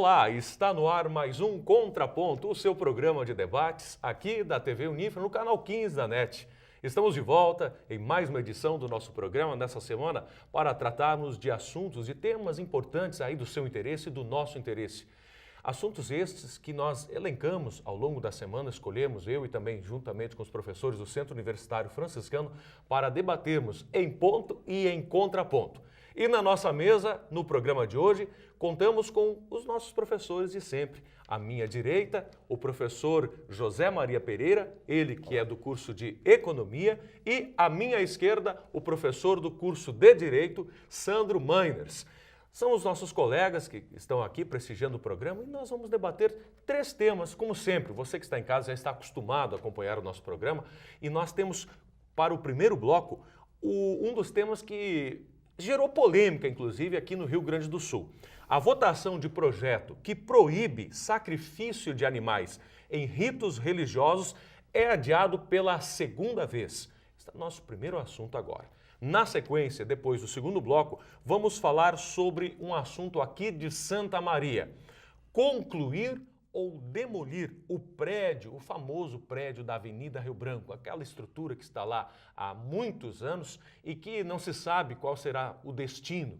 Olá, está no ar mais um Contraponto, o seu programa de debates aqui da TV Unifra, no canal 15 da NET. Estamos de volta em mais uma edição do nosso programa nessa semana para tratarmos de assuntos e temas importantes aí do seu interesse e do nosso interesse. Assuntos estes que nós elencamos ao longo da semana, escolhemos eu e também juntamente com os professores do Centro Universitário Franciscano para debatermos em ponto e em contraponto. E na nossa mesa, no programa de hoje, contamos com os nossos professores de sempre. À minha direita, o professor José Maria Pereira, ele que é do curso de Economia, e à minha esquerda, o professor do curso de Direito, Sandro Mainers. São os nossos colegas que estão aqui prestigiando o programa e nós vamos debater 3 temas, como sempre. Você que está em casa já está acostumado a acompanhar o nosso programa e nós temos para o primeiro bloco um dos temas que gerou polêmica, inclusive, aqui no Rio Grande do Sul. A votação de projeto que proíbe sacrifício de animais em ritos religiosos é adiado pela segunda vez. Este é o nosso primeiro assunto agora. Na sequência, depois do segundo bloco, vamos falar sobre um assunto aqui de Santa Maria. Concluir ou demolir o prédio, o famoso prédio da Avenida Rio Branco, aquela estrutura que está lá há muitos anos e que não se sabe qual será o destino.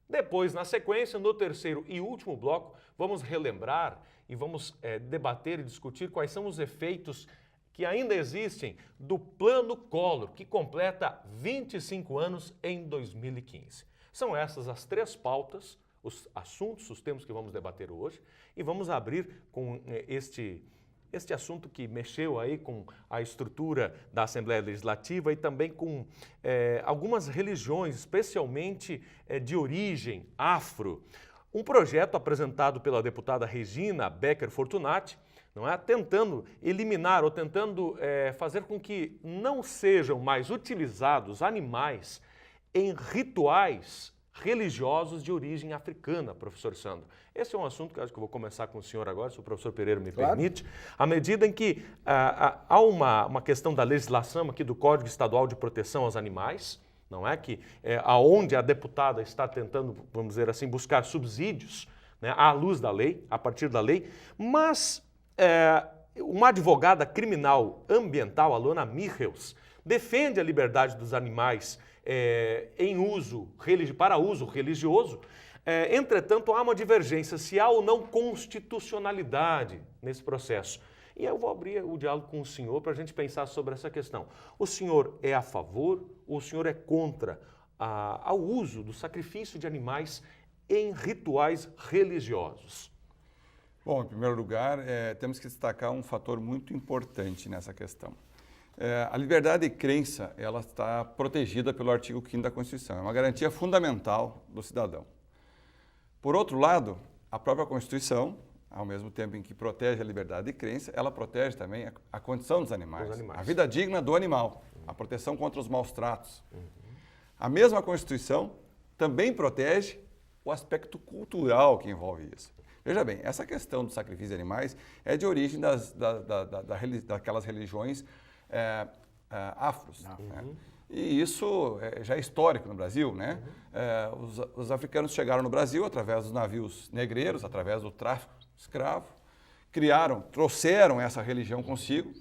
Depois, na sequência, no terceiro e último bloco, vamos relembrar e vamos debater e discutir quais são os efeitos que ainda existem do Plano Collor, que completa 25 anos em 2015. São essas as 3 pautas, os assuntos, os temas que vamos debater hoje, e vamos abrir com este assunto que mexeu aí com a estrutura da Assembleia Legislativa e também com algumas religiões, especialmente de origem afro. Um projeto apresentado pela deputada Regina Becker Fortunati, não é? Tentando eliminar ou tentando fazer com que não sejam mais utilizados animais em rituais religiosos de origem africana, professor Sandro. Esse é um assunto que eu acho que eu vou começar com o senhor agora, se o professor Pereira me permite. À medida em que há uma questão da legislação aqui do Código Estadual de Proteção aos Animais, não é? Que aonde a deputada está tentando, vamos dizer assim, buscar subsídios, né, à luz da lei, a partir da lei, mas uma advogada criminal ambiental, Alona Michels, defende a liberdade dos animais para uso religioso. Entretanto, há uma divergência se há ou não constitucionalidade nesse processo. E eu vou abrir o diálogo com o senhor para a gente pensar sobre essa questão. O senhor é a favor ou o senhor é contra ao uso do sacrifício de animais em rituais religiosos? Bom, em primeiro lugar, temos que destacar um fator muito importante nessa questão. A liberdade de crença, ela está protegida pelo artigo 5º da Constituição. É uma garantia fundamental do cidadão. Por outro lado, a própria Constituição, ao mesmo tempo em que protege a liberdade de crença, ela protege também a condição dos animais, a vida digna do animal, a proteção contra os maus tratos. A mesma Constituição também protege o aspecto cultural que envolve isso. Veja bem, essa questão do sacrifício de animais é de origem daquelas religiões afros. Né? E isso já é histórico no Brasil. Né? Os africanos chegaram no Brasil através dos navios negreiros, através do tráfico escravo, trouxeram essa religião consigo,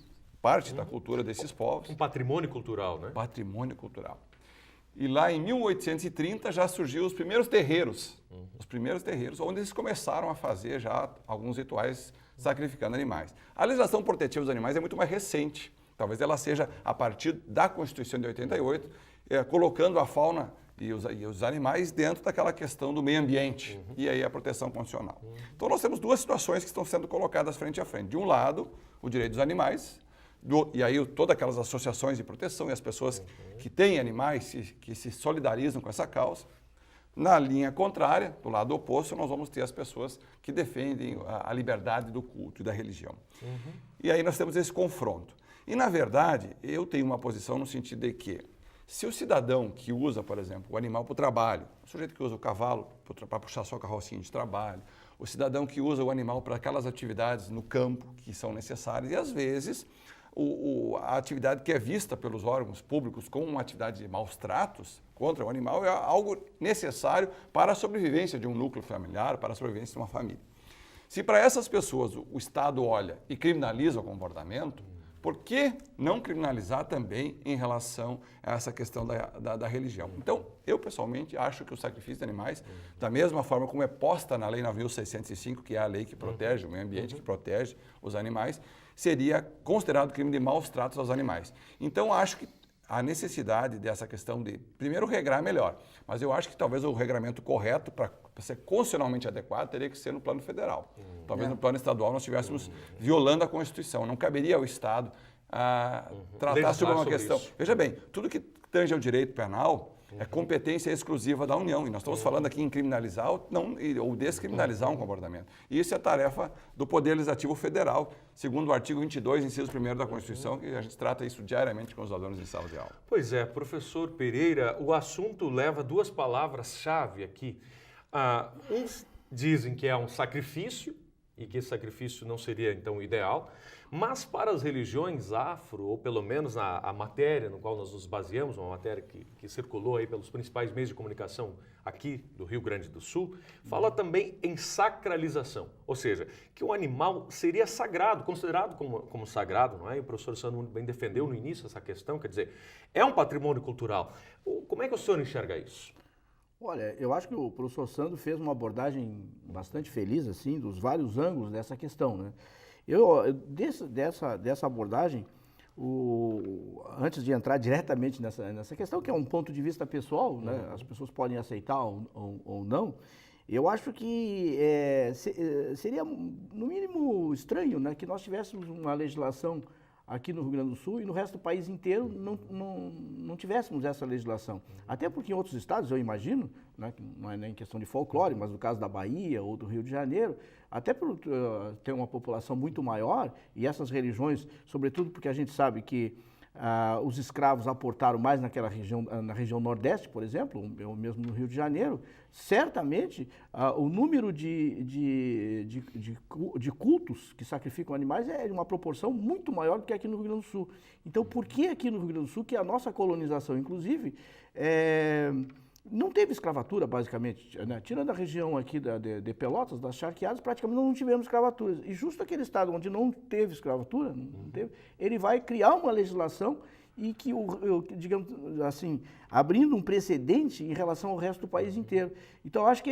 parte da cultura desses povos. Um patrimônio cultural, né? Patrimônio cultural. E lá em 1830 já surgiu os primeiros terreiros, onde eles começaram a fazer já alguns rituais sacrificando animais. A legislação protetiva dos animais é muito mais recente. Talvez ela seja a partir da Constituição de 88, colocando a fauna e os animais dentro daquela questão do meio ambiente e aí a proteção constitucional. Então nós temos 2 situações que estão sendo colocadas frente a frente. De um lado, o direito dos animais, e aí todas aquelas associações de proteção e as pessoas que têm animais, que se solidarizam com essa causa. Na linha contrária, do lado oposto, nós vamos ter as pessoas que defendem a liberdade do culto e da religião. E aí nós temos esse confronto. E, na verdade, eu tenho uma posição no sentido de que, se o cidadão que usa, por exemplo, o animal para o trabalho, o sujeito que usa o cavalo para puxar sua carrocinha de trabalho, o cidadão que usa o animal para aquelas atividades no campo que são necessárias, e às vezes a atividade que é vista pelos órgãos públicos como uma atividade de maus tratos contra o animal é algo necessário para a sobrevivência de um núcleo familiar, para a sobrevivência de uma família. Se para essas pessoas o Estado olha e criminaliza o comportamento, por que não criminalizar também em relação a essa questão da religião? Então, eu pessoalmente acho que o sacrifício de animais, da mesma forma como é posta na Lei 9.605, que é a lei que protege o meio ambiente, que protege os animais, seria considerado crime de maus tratos aos animais. Então, acho que a necessidade dessa questão de, primeiro, regrar melhor, mas eu acho que talvez o regramento correto para ser constitucionalmente adequado teria que ser no plano federal. Talvez no plano estadual nós estivéssemos violando a Constituição. Não caberia ao Estado tratar sobre uma questão. Isso. Veja bem, tudo que tange ao direito penal é competência exclusiva da União. E nós estamos falando aqui em criminalizar ou descriminalizar um comportamento. E isso é tarefa do Poder Legislativo Federal, segundo o artigo 22, inciso 1º da Constituição, que a gente trata isso diariamente com os alunos em sala de aula. Pois é, professor Pereira, o assunto leva duas palavras-chave aqui. Uns dizem que é um sacrifício, e que esse sacrifício não seria, então, o ideal, mas para as religiões afro, ou pelo menos a matéria no qual nós nos baseamos, uma matéria que circulou aí pelos principais meios de comunicação aqui do Rio Grande do Sul, fala também em sacralização, ou seja, que o animal seria sagrado, considerado como sagrado, não é? E o professor Sandro muito bem defendeu no início essa questão, quer dizer, é um patrimônio cultural. Como é que o senhor enxerga isso? Olha, eu acho que o professor Sandro fez uma abordagem bastante feliz, assim, dos vários ângulos dessa questão, né? Dessa abordagem, antes de entrar diretamente nessa questão, que é um ponto de vista pessoal, né? As pessoas podem aceitar ou não, eu acho que seria, no mínimo, estranho, né, que nós tivéssemos uma legislação aqui no Rio Grande do Sul e no resto do país inteiro não tivéssemos essa legislação. Até porque em outros estados, eu imagino, né, que não é nem questão de folclore, mas no caso da Bahia ou do Rio de Janeiro, até por ter uma população muito maior e essas religiões, sobretudo porque a gente sabe que os escravos aportaram mais naquela região, na região Nordeste, por exemplo, ou mesmo no Rio de Janeiro, certamente o número de cultos que sacrificam animais é de uma proporção muito maior do que aqui no Rio Grande do Sul. Então, por que aqui no Rio Grande do Sul, que a nossa colonização, inclusive, não teve escravatura, basicamente, né? Tirando a região aqui de Pelotas, das charqueadas, praticamente não tivemos escravatura. E justo aquele estado onde não teve escravatura, ele vai criar uma legislação e que, digamos assim, abrindo um precedente em relação ao resto do país inteiro. Então, eu acho que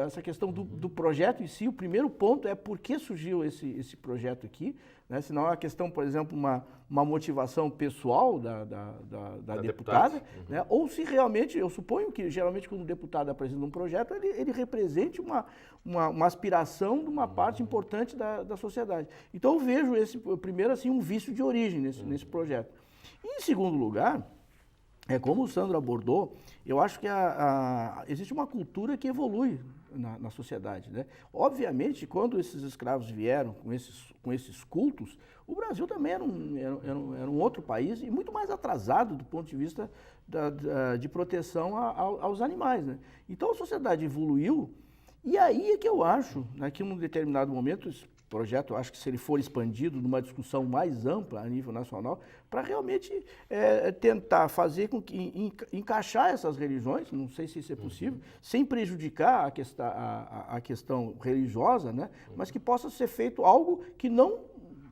essa questão do projeto em si, o primeiro ponto é por que surgiu esse projeto aqui, né? Se não é uma questão, por exemplo, uma motivação pessoal da deputada, né? Ou se realmente, eu suponho que geralmente quando o deputado apresenta um projeto, ele represente uma aspiração de uma parte importante da sociedade. Então, eu vejo primeiro assim, um vício de origem nesse projeto. E, em segundo lugar, como o Sandro abordou, eu acho que existe uma cultura que evolui na sociedade, né? Obviamente, quando esses escravos vieram com esses cultos, o Brasil também era um outro país e muito mais atrasado do ponto de vista de proteção aos animais, né? Então, a sociedade evoluiu e aí é que eu acho, né, que em um determinado momento, esse projeto, eu acho que se ele for expandido numa discussão mais ampla a nível nacional, para realmente tentar fazer com que encaixar essas religiões, não sei se isso é possível, sem prejudicar a questão religiosa, né, mas que possa ser feito algo que não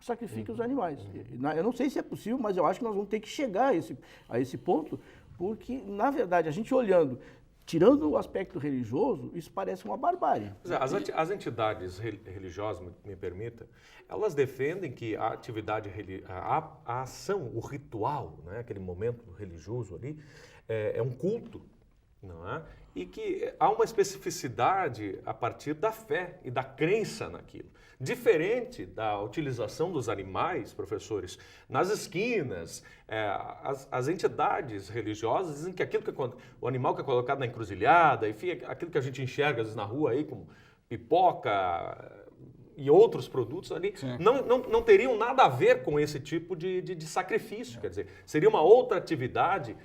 sacrifique os animais. Eu não sei se é possível, mas eu acho que nós vamos ter que chegar a esse ponto, porque, na verdade, a gente olhando, tirando o aspecto religioso, isso parece uma barbárie. As entidades religiosas, me permita, elas defendem que a atividade, a ação, o ritual, né, aquele momento religioso ali, é um culto, não é? E que há uma especificidade a partir da fé e da crença naquilo. Diferente da utilização dos animais, professores, nas esquinas, as entidades religiosas dizem que o animal que é colocado na encruzilhada, enfim, aquilo que a gente enxerga às vezes na rua aí, como pipoca e outros produtos ali, não teriam nada a ver com esse tipo de sacrifício. Quer dizer, seria uma outra atividade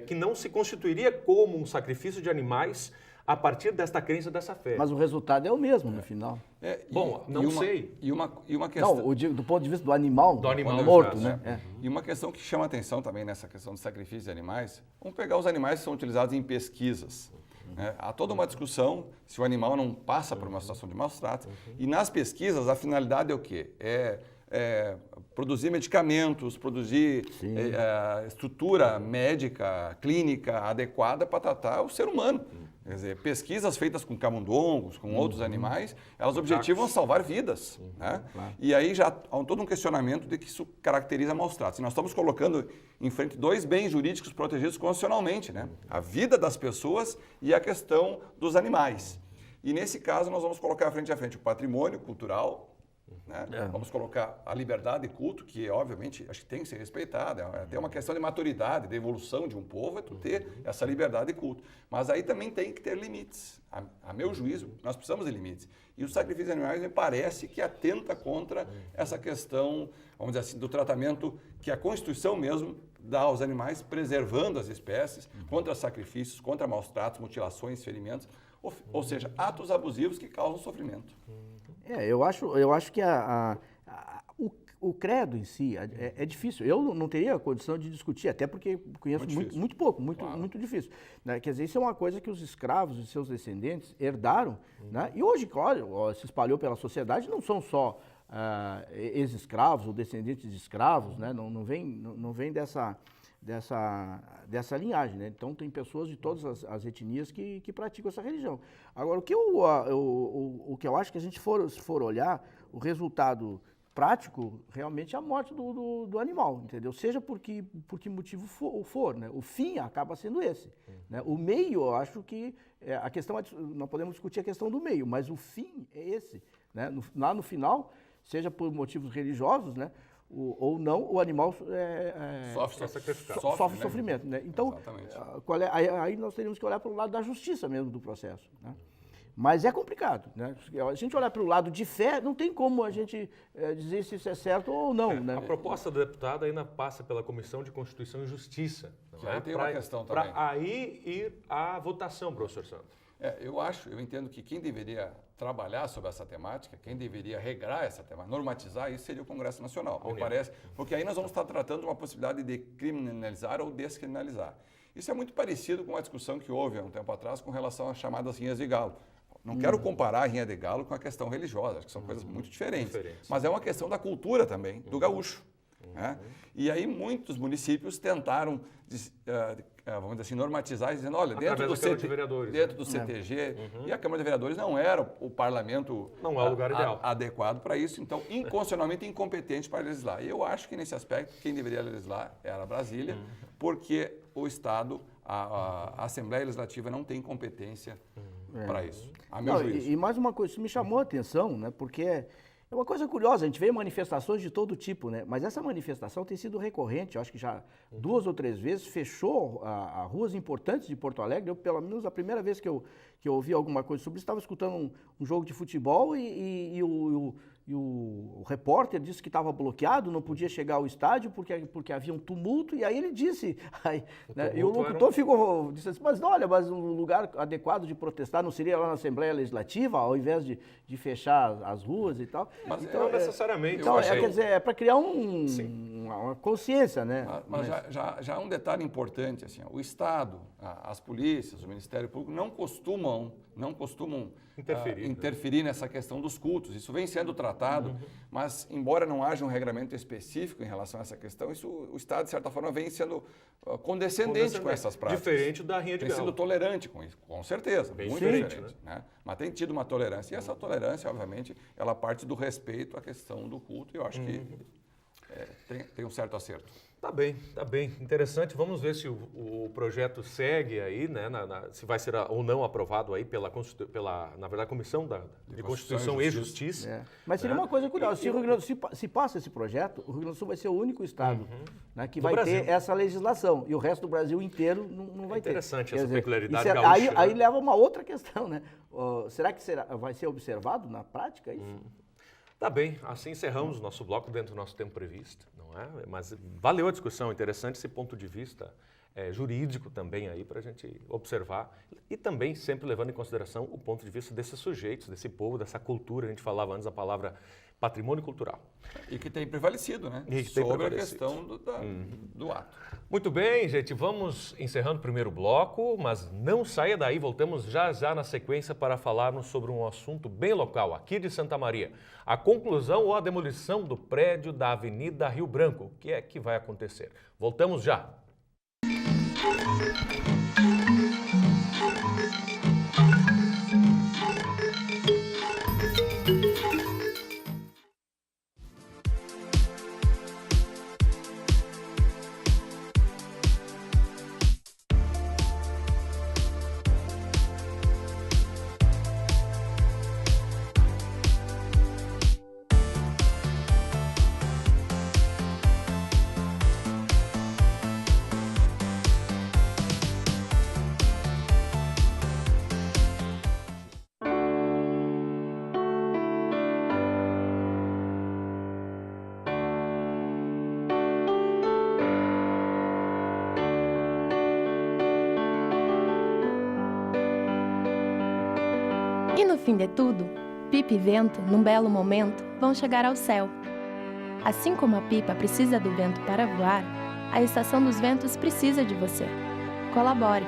que não se constituiria como um sacrifício de animais a partir desta crença, dessa fé. Mas o resultado é o mesmo no final. Bom, não sei. E uma questão... Não, do ponto de vista do animal morto, né? E uma questão que chama atenção também nessa questão do sacrifício de animais, vamos pegar os animais que são utilizados em pesquisas. né? Há toda uma discussão se o animal não passa por uma situação de maus tratos. E nas pesquisas, a finalidade é o quê? Produzir medicamentos, produzir estrutura médica, clínica adequada para tratar o ser humano. Quer dizer, pesquisas feitas com camundongos, com outros animais, elas objetivam salvar vidas. Né? Claro. E aí já há todo um questionamento de que isso caracteriza maus tratos. E nós estamos colocando em frente dois bens jurídicos protegidos constitucionalmente, né? A vida das pessoas e a questão dos animais. E nesse caso nós vamos colocar frente a frente o patrimônio cultural, né? Vamos colocar a liberdade de culto, que obviamente acho que tem que ser respeitada. Tem uma questão de maturidade, de evolução de um povo, é tu ter essa liberdade de culto. Mas aí também tem que ter limites. A meu juízo, nós precisamos de limites. E o sacrifício de animais me parece que atenta contra essa questão, vamos dizer assim, do tratamento que a Constituição mesmo dá aos animais, preservando as espécies, contra sacrifícios, contra maus tratos, mutilações, ferimentos, ou seja, atos abusivos que causam sofrimento. Eu acho que o credo em si é difícil. Eu não teria condição de discutir, até porque conheço muito pouco, muito difícil. Né? Quer dizer, isso é uma coisa que os escravos e seus descendentes herdaram, né? E hoje, claro, se espalhou pela sociedade, não são só ex-escravos ou descendentes de escravos, né? Não vem dessa linhagem, né? Então tem pessoas de todas as etnias que praticam essa religião. Agora, o que eu acho que a gente se for olhar, o resultado prático realmente é a morte do animal, entendeu? Seja por que motivo for, né? O fim acaba sendo esse. Né? O meio, eu acho que a questão, nós podemos discutir a questão do meio, mas o fim é esse. Né? Lá no final, seja por motivos religiosos, né? Ou não, o animal sofre sofrimento. Né? Então, aí nós teríamos que olhar para o lado da justiça mesmo do processo. Né? Mas é complicado. Né? Se a gente olhar para o lado de fé, não tem como a gente dizer se isso é certo ou não. Né? A proposta do deputado ainda passa pela Comissão de Constituição e Justiça. Aí tem uma questão também. Para aí ir à votação, professor Santos. Eu entendo que quem deveria trabalhar sobre essa temática, quem deveria regrar essa temática, normatizar isso seria o Congresso Nacional, me parece, porque aí nós vamos estar tratando uma possibilidade de criminalizar ou descriminalizar. Isso é muito parecido com a discussão que houve há um tempo atrás com relação às chamadas rinhas de galo. Não quero comparar a rinha de galo com a questão religiosa, acho que são coisas muito diferentes. Mas é uma questão da cultura também, do gaúcho. Né? E aí muitos municípios tentaram, vamos dizer assim, normatizar, dizendo, olha, dentro do CTG, e a Câmara de Vereadores não era o parlamento não é o lugar ideal. Adequado para isso, então, inconstitucionalmente incompetente para legislar. E eu acho que, nesse aspecto, quem deveria legislar era Brasília, porque o Estado, a Assembleia Legislativa não tem competência para isso, a meu juízo. E mais uma coisa, isso me chamou a atenção, né, porque é uma coisa curiosa, a gente vê manifestações de todo tipo, né? Mas essa manifestação tem sido recorrente, eu acho que já 2 ou 3 vezes fechou ruas importantes de Porto Alegre. Eu, pelo menos a primeira vez que eu ouvi alguma coisa sobre isso, estava escutando um jogo de futebol e o repórter disse que estava bloqueado, não podia chegar ao estádio porque havia um tumulto, e aí ele disse, né, e o locutor disse assim, mas um lugar adequado de protestar não seria lá na Assembleia Legislativa, ao invés de fechar as ruas e tal? Mas então, não necessariamente. Então, quer dizer, é para criar uma consciência, né? Mas já um detalhe importante, assim, o Estado, as polícias, o Ministério Público não costumam interferir nessa questão dos cultos. Isso vem sendo tratado, mas embora não haja um regramento específico em relação a essa questão, o Estado, de certa forma, vem sendo condescendente com essas práticas. Diferente da rinha de galo. Tem sido tolerante com isso, com certeza. Bem muito diferente, né? Mas tem tido uma tolerância. E essa tolerância, obviamente, ela parte do respeito à questão do culto. E eu acho que tem um certo acerto. Tá bem. Interessante. Vamos ver se o projeto segue aí, né? Se vai ser ou não aprovado aí pela na verdade, Comissão de Constituição e Justiça. Mas seria uma coisa curiosa. Se passa esse projeto, o Rio Grande do Sul vai ser o único estado, né, que vai ter essa legislação. E o resto do Brasil inteiro não vai ter. Interessante essa peculiaridade gaúcha. Aí leva uma outra questão, né? Será que vai ser observado na prática isso? Tá bem, assim encerramos o nosso bloco dentro do nosso tempo previsto, não é? Mas valeu a discussão, interessante esse ponto de vista jurídico também aí para a gente observar e também sempre levando em consideração o ponto de vista desses sujeitos, desse povo, dessa cultura. A gente falava antes a palavra patrimônio cultural. E que tem prevalecido, né? E que tem sobre prevalecido. a questão do ato. Muito bem, gente, vamos encerrando o primeiro bloco, mas não saia daí, voltamos já já na sequência para falarmos sobre um assunto bem local, aqui de Santa Maria. A conclusão ou a demolição do prédio da Avenida Rio Branco, o que é que vai acontecer? Voltamos já. E no fim de tudo, Pipa e Vento, num belo momento, vão chegar ao céu. Assim como a pipa precisa do vento para voar, a Estação dos Ventos precisa de você. Colabore!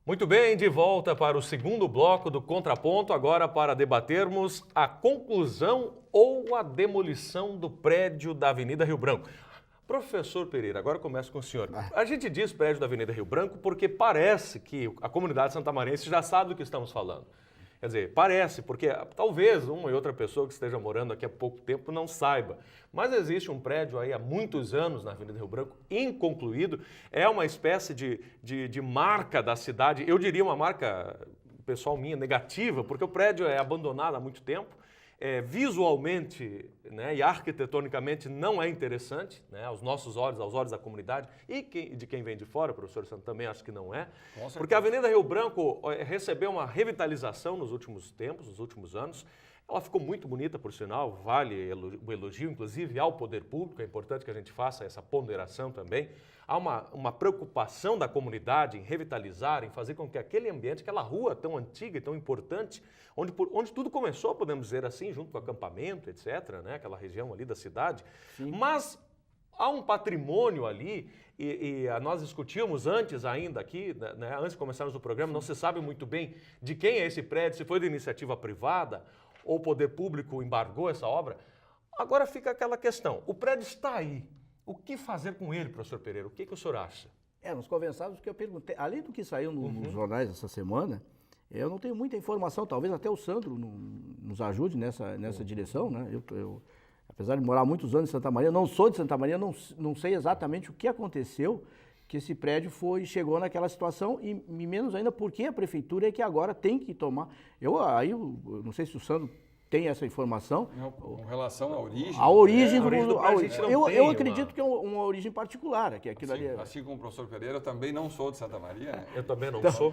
Muito bem, de volta para o segundo bloco do Contraponto, agora para debatermos a conclusão ou a demolição do prédio da Avenida Rio Branco. Professor Pereira, agora começo com o senhor. A gente diz prédio da Avenida Rio Branco porque parece que a comunidade santamarense já sabe do que estamos falando. Quer dizer, parece, porque talvez uma e outra pessoa que esteja morando aqui há pouco tempo não saiba. Mas existe um prédio aí há muitos anos na Avenida Rio Branco, inconcluído. É uma espécie de marca da cidade, eu diria uma marca, pessoal minha, negativa, porque o prédio é abandonado há muito tempo. Visualmente, né, e arquitetonicamente não é interessante, né, aos nossos olhos, aos olhos da comunidade e de quem vem de fora, o professor Santos também acho que não é, porque a Avenida Rio Branco recebeu uma revitalização nos últimos tempos, nos últimos anos. Ela ficou muito bonita, por sinal, vale o elogio, inclusive ao poder público, é importante que a gente faça essa ponderação também. Há uma preocupação da comunidade em revitalizar, em fazer com que aquele ambiente, aquela rua tão antiga e tão importante, onde tudo começou, podemos dizer assim, junto com o acampamento, etc., né, aquela região ali da cidade. Sim. Mas há um patrimônio ali, e nós discutimos antes ainda aqui, né, antes de começarmos o programa, não se sabe muito bem de quem é esse prédio, se foi de iniciativa privada ou o poder público embargou essa obra. Agora fica aquela questão, o prédio está aí, o que fazer com ele, professor Pereira? O que o senhor acha? Nos conversados que eu perguntei, além do que saiu nos jornais essa semana, eu não tenho muita informação, talvez até o Sandro nos ajude nessa direção, né? Eu, apesar de morar muitos anos em Santa Maria, não sou de Santa Maria, não sei exatamente o que aconteceu, que esse prédio chegou naquela situação e menos ainda porque a prefeitura é que agora tem que tomar. Eu não sei se o Sandro tem essa informação. Com relação à origem. A origem do prédio, eu acredito que é uma origem particular. Que aquilo ali assim como o professor Pereira, eu também não sou de Santa Maria. Né? Eu também não sou.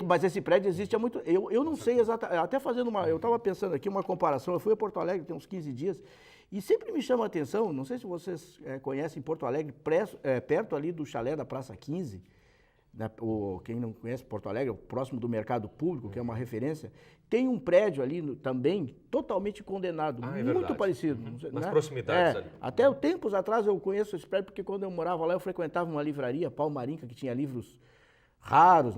Mas esse prédio existe há muito. Eu não sei exatamente. Até fazendo eu estava pensando aqui uma comparação. Eu fui a Porto Alegre tem uns 15 dias. E sempre me chama a atenção, não sei se vocês conhecem Porto Alegre, perto ali do chalé da Praça 15, quem não conhece Porto Alegre, próximo do Mercado Público, que é uma referência, tem um prédio ali também totalmente condenado, muito parecido. Nas proximidades ali. Até tempos atrás eu conheço esse prédio, porque quando eu morava lá eu frequentava uma livraria, Palmarinca, que tinha livros raros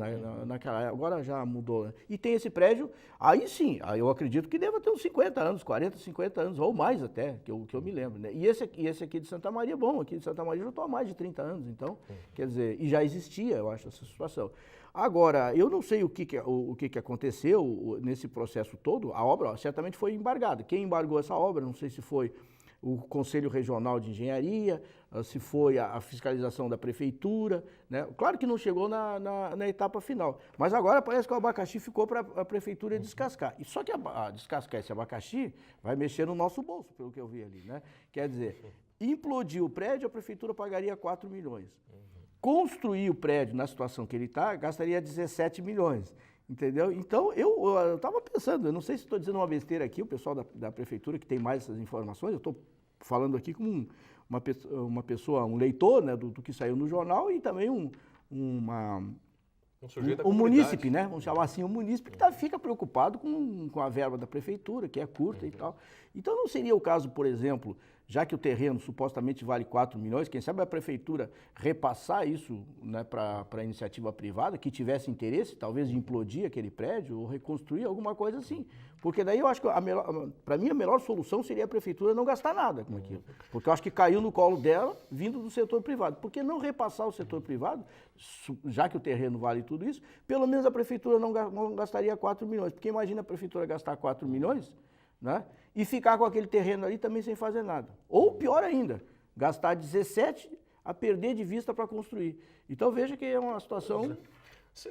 naquela época, agora já mudou. Né? E tem esse prédio, aí sim, eu acredito que deva ter uns 50 anos, 40, 50 anos, ou mais até, que eu me lembro. Né? E esse aqui de Santa Maria, aqui de Santa Maria já estou há mais de 30 anos, então, quer dizer, e já existia, eu acho, essa situação. Agora, eu não sei o que aconteceu nesse processo todo, a obra certamente foi embargada. Quem embargou essa obra, não sei se foi o Conselho Regional de Engenharia, se foi a fiscalização da prefeitura, né? Claro que não chegou na etapa final, mas agora parece que o abacaxi ficou para a prefeitura descascar. E só que descascar esse abacaxi vai mexer no nosso bolso, pelo que eu vi ali, né? Quer dizer, implodir o prédio, a prefeitura pagaria 4 milhões. Construir o prédio na situação que ele está, gastaria 17 milhões. Entendeu? Então, eu estava pensando, eu não sei se estou dizendo uma besteira aqui, o pessoal da prefeitura que tem mais essas informações, eu estou falando aqui como uma pessoa, um leitor, né, do que saiu no jornal e também um munícipe, né? Vamos chamar assim, um munícipe que fica preocupado com a verba da prefeitura, que é curta e tal. Então, não seria o caso, por exemplo, já que o terreno supostamente vale 4 milhões, quem sabe a prefeitura repassar isso, né, para a iniciativa privada, que tivesse interesse, talvez, de implodir aquele prédio ou reconstruir, alguma coisa assim. Porque daí eu acho que, para mim, a melhor solução seria a prefeitura não gastar nada com aquilo. Porque eu acho que caiu no colo dela, vindo do setor privado. Por que não repassar o setor privado, já que o terreno vale tudo isso, pelo menos a prefeitura não gastaria 4 milhões. Porque imagina a prefeitura gastar 4 milhões, né? E ficar com aquele terreno ali também sem fazer nada. Ou pior ainda, gastar 17 a perder de vista para construir. Então veja que é uma situação...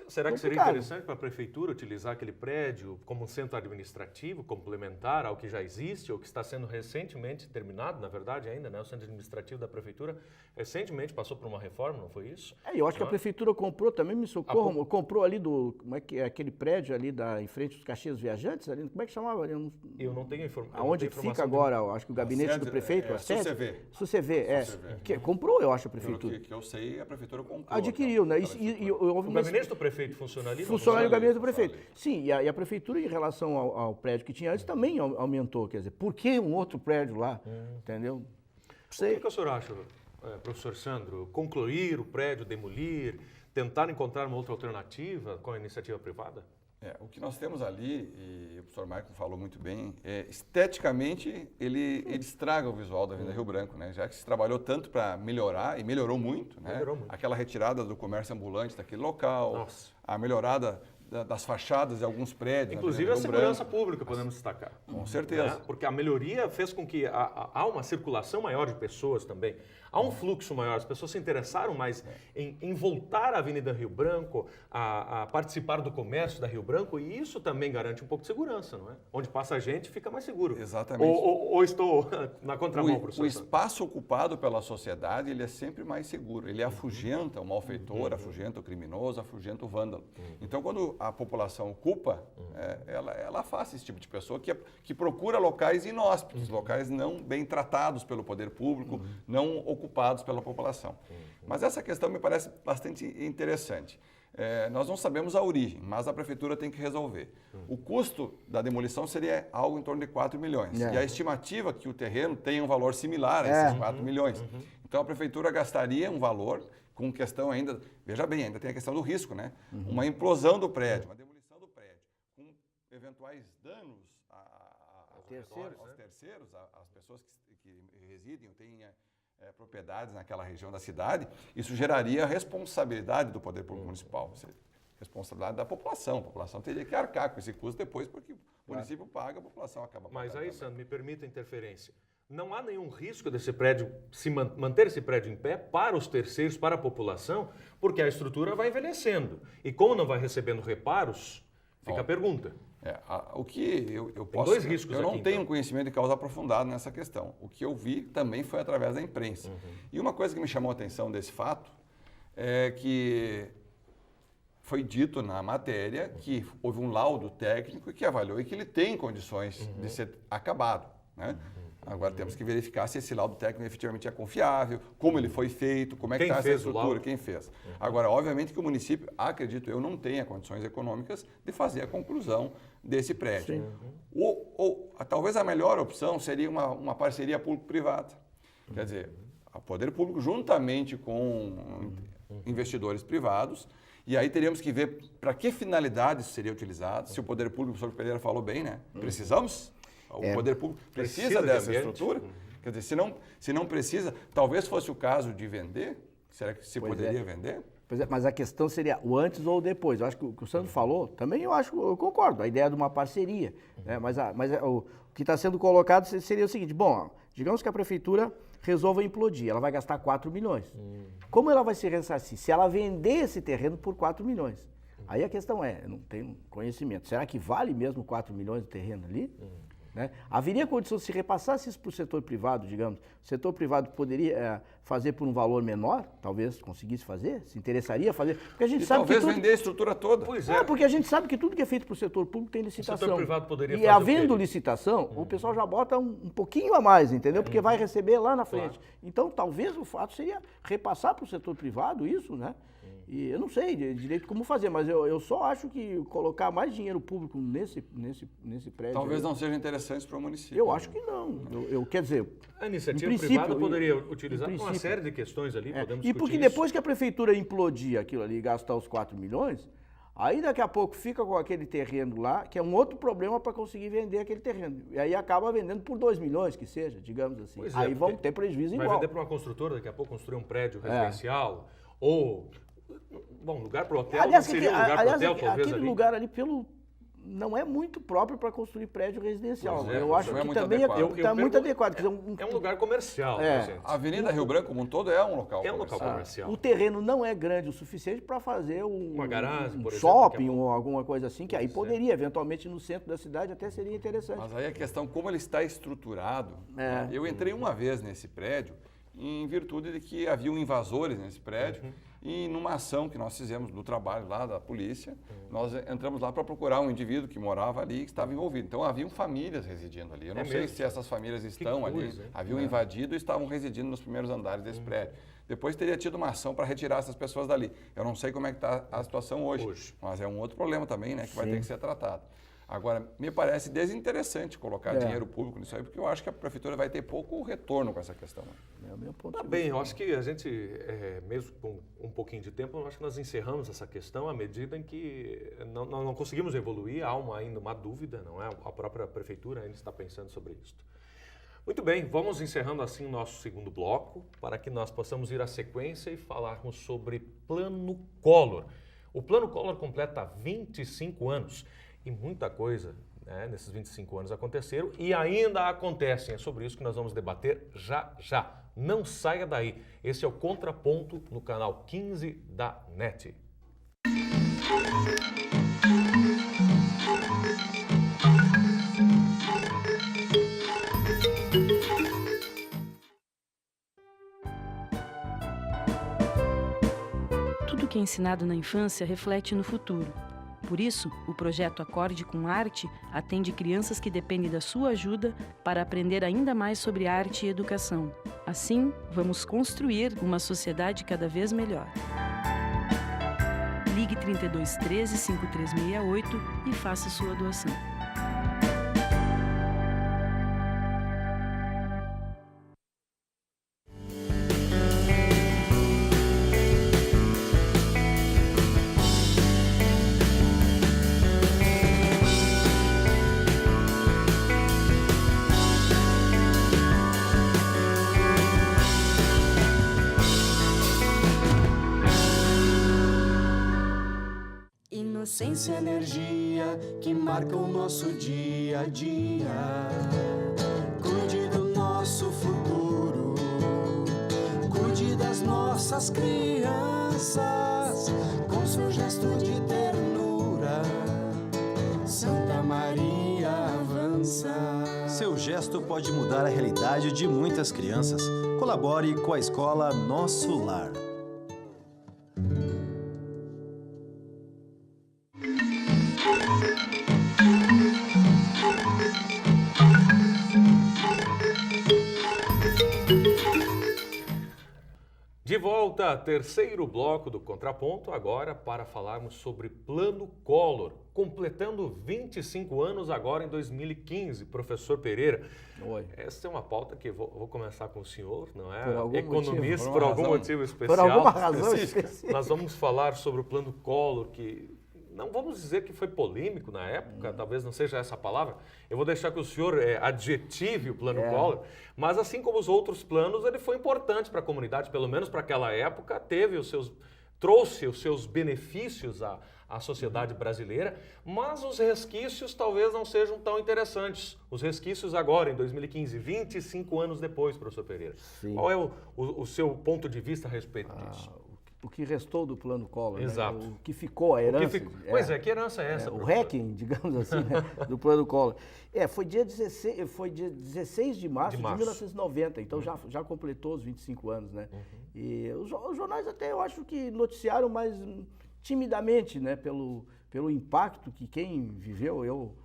Será que seria interessante para a prefeitura utilizar aquele prédio como um centro administrativo, complementar ao que já existe, ou que está sendo recentemente terminado, na verdade ainda, né? O centro administrativo da prefeitura recentemente passou por uma reforma, não foi isso? Eu acho que a prefeitura comprou, também me socorro, comprou ali como é que é aquele prédio ali em frente dos Caxias Viajantes, ali, como é que chamava ali? Eu não tenho informação. Aonde fica agora, acho que o gabinete do prefeito, a sede? Sucevê, comprou, eu acho, a prefeitura. Que eu sei, a prefeitura comprou. Adquiriu, né? O gabinete do prefeito funciona ali? Funciona ali o gabinete do prefeito. Sim, e a prefeitura, em relação ao prédio que tinha antes, também aumentou. Quer dizer, por que um outro prédio lá? Entendeu? O que o senhor acha, professor Sandro? Concluir o prédio, demolir, tentar encontrar uma outra alternativa com a iniciativa privada? O que nós temos ali, e o professor Maicon falou muito bem, esteticamente ele estraga o visual da Avenida Rio Branco, né? Já que se trabalhou tanto para melhorar, e melhorou muito, né? Aquela retirada do comércio ambulante daquele local, a melhorada das fachadas de alguns prédios. Inclusive a segurança pública, podemos destacar. Com certeza. Né? Porque a melhoria fez com que há uma circulação maior de pessoas também. Há um fluxo maior, as pessoas se interessaram mais em voltar à Avenida Rio Branco, a participar do comércio da Rio Branco, e isso também garante um pouco de segurança, não é? Onde passa a gente, fica mais seguro. Exatamente. Ou estou na contramão, professor? O espaço ocupado pela sociedade, ele é sempre mais seguro. Ele afugenta o malfeitor, afugenta o criminoso, afugenta o vândalo. Então, quando a população ocupa, ela afasta esse tipo de pessoa que procura locais inóspitos, locais não bem tratados pelo poder público, não ocupados pela população. Mas essa questão me parece bastante interessante. Nós não sabemos a origem, mas a prefeitura tem que resolver. O custo da demolição seria algo em torno de 4 milhões. E a estimativa que o terreno tem um valor similar a esses 4 milhões. Então a prefeitura gastaria um valor com questão ainda, veja bem, ainda tem a questão do risco, né? Uma implosão do prédio, uma demolição do prédio, com eventuais danos aos terceiros, às pessoas que residem ou têm propriedades naquela região da cidade, isso geraria responsabilidade do poder público municipal, responsabilidade da população. A população teria que arcar com esse custo depois, porque o município paga, a população acaba pagando. Mas aí, Sandro, me permita a interferência. Não há nenhum risco desse prédio, manter esse prédio em pé para os terceiros, para a população, porque a estrutura vai envelhecendo. E como não vai recebendo reparos, fica a pergunta. O que eu posso... Tem dois riscos eu não aqui, tenho então. conhecimento de causa aprofundado nessa questão. O que eu vi também foi através da imprensa. E uma coisa que me chamou a atenção desse fato é que foi dito na matéria que houve um laudo técnico que avaliou e que ele tem condições de ser acabado, né? Agora temos que verificar se esse laudo técnico efetivamente é confiável, como ele foi feito, como é que está essa estrutura, quem fez. Agora, obviamente que o município, acredito eu, não tenha condições econômicas de fazer a conclusão desse prédio. Talvez a melhor opção seria uma parceria público-privada. Quer dizer, o poder público juntamente com investidores privados, e aí teríamos que ver para que finalidade isso seria utilizado, se o poder público, o professor Pereira falou bem, né? Precisamos? O poder público precisa dessa estrutura? Quer dizer, se não precisa, talvez fosse o caso de vender. Será que se poderia vender? Pois é, mas a questão seria o antes ou o depois. Eu acho que o que o Sandro falou, também eu concordo, a ideia de uma parceria. Né? Mas o que está sendo colocado seria o seguinte, bom, digamos que a prefeitura resolva implodir. Ela vai gastar 4 milhões. Como ela vai se ressarcir? Se ela vender esse terreno por 4 milhões. Aí a questão é, eu não tenho conhecimento, será que vale mesmo 4 milhões de terreno ali? Né? Haveria condição, se repassasse isso para o setor privado, digamos, o setor privado poderia fazer por um valor menor, talvez conseguisse fazer, se interessaria fazer, porque a gente sabe talvez que tudo... vender a estrutura toda. Pois Porque a gente sabe que tudo que é feito para o setor público tem licitação. O setor privado poderia e fazer havendo o quê? licitação, o pessoal já bota um pouquinho a mais, entendeu? Porque vai receber lá na frente. Então, talvez o fato seria repassar para o setor privado isso, né? E eu não sei direito como fazer, mas eu só acho que colocar mais dinheiro público nesse prédio... Talvez não seja interessante para o município. Eu acho que não. Quer dizer... A iniciativa no princípio, privada poderia utilizar no uma princípio. série de questões ali, podemos E discutir porque isso. depois que a prefeitura implodir aquilo ali e gastar os 4 milhões, aí daqui a pouco fica com aquele terreno lá, que é um outro problema para conseguir vender aquele terreno. E aí acaba vendendo por 2 milhões, que seja, digamos assim. Pois é, Aí vão porque ter prejuízo vai igual. vender para uma construtora, daqui a pouco construir um prédio residencial, ou... Bom, lugar para hotel, Aliás, não seria um lugar para hotel, talvez, aquele ali? lugar ali não é muito próprio para construir prédio residencial. Pois é, eu acho não é que muito também adequado. está muito adequado. Quer dizer, É um lugar comercial, É. né, gente? A Avenida Rio Branco como um todo é um local É um local comercial. comercial. o terreno não é grande o suficiente para fazer Uma garagem, por exemplo, shopping daqui a pouco. ou alguma coisa assim, que aí poderia, eventualmente, no centro da cidade até seria interessante. Mas aí a questão, como ele está estruturado, É. eu entrei uma vez nesse prédio em virtude de que haviam invasores nesse prédio e numa ação que nós fizemos do trabalho lá da polícia, nós entramos lá para procurar um indivíduo que morava ali e que estava envolvido. Então haviam famílias residindo ali. Eu não sei mesmo? se essas famílias estão ali, coisa, hein? haviam invadido e estavam residindo nos primeiros andares desse prédio. Depois teria tido uma ação para retirar essas pessoas dali. Eu não sei como é que está a situação hoje, mas é um outro problema também, né, que vai ter que ser tratado. Agora, me parece desinteressante colocar dinheiro público nisso aí, porque eu acho que a prefeitura vai ter pouco retorno com essa questão. É o meu ponto Tá de bem, vista. eu acho que a gente, mesmo com um pouquinho de tempo, eu acho que nós encerramos essa questão à medida em que nós não conseguimos evoluir, há ainda uma dúvida, não é? A própria prefeitura ainda está pensando sobre isso. Muito bem, vamos encerrando assim o nosso segundo bloco, para que nós possamos ir à sequência e falarmos sobre Plano Collor. O Plano Collor completa 25 anos e muita coisa, né, nesses 25 anos aconteceram e ainda acontecem. É sobre isso que nós vamos debater já já. Não saia daí. Esse é o Contraponto no canal 15 da NET. Tudo que é ensinado na infância reflete no futuro. Por isso, o projeto Acorde com Arte atende crianças que dependem da sua ajuda para aprender ainda mais sobre arte e educação. Assim, vamos construir uma sociedade cada vez melhor. Ligue 32 13 5368 e faça sua doação. Inocência e energia que marcam o nosso dia a dia. Cuide do nosso futuro, cuide das nossas crianças, com seu gesto de ternura. Santa Maria avança. Seu gesto pode mudar a realidade de muitas crianças. Colabore com a escola Nosso Lar. De volta, terceiro bloco do Contraponto, agora para falarmos sobre Plano Collor, completando 25 anos agora em 2015. Professor Pereira, Oi. essa é uma pauta que vou começar com o senhor, não é? Por algum Economista, motivo, por algum motivo especial. Por alguma razão específica. Nós vamos falar sobre o Plano Collor, que não vamos dizer que foi polêmico na época, talvez não seja essa a palavra. Eu vou deixar que o senhor adjetive o Plano Collor, mas assim como os outros planos, ele foi importante para a comunidade, pelo menos para aquela época, teve os seus trouxe os seus benefícios à sociedade brasileira, mas os resquícios talvez não sejam tão interessantes. Os resquícios agora, em 2015, 25 anos depois, professor Pereira. Sim. Qual é o seu ponto de vista a respeito disso? O que restou do plano Collor, Exato. né? O que ficou, a herança. Pois é, que herança é essa, o professor? hacking, digamos assim, né, do plano Collor. Foi dia 16 de março de 1990, então já completou os 25 anos, né? E os jornais até eu acho que noticiaram mais timidamente, né, pelo impacto que quem viveu, eu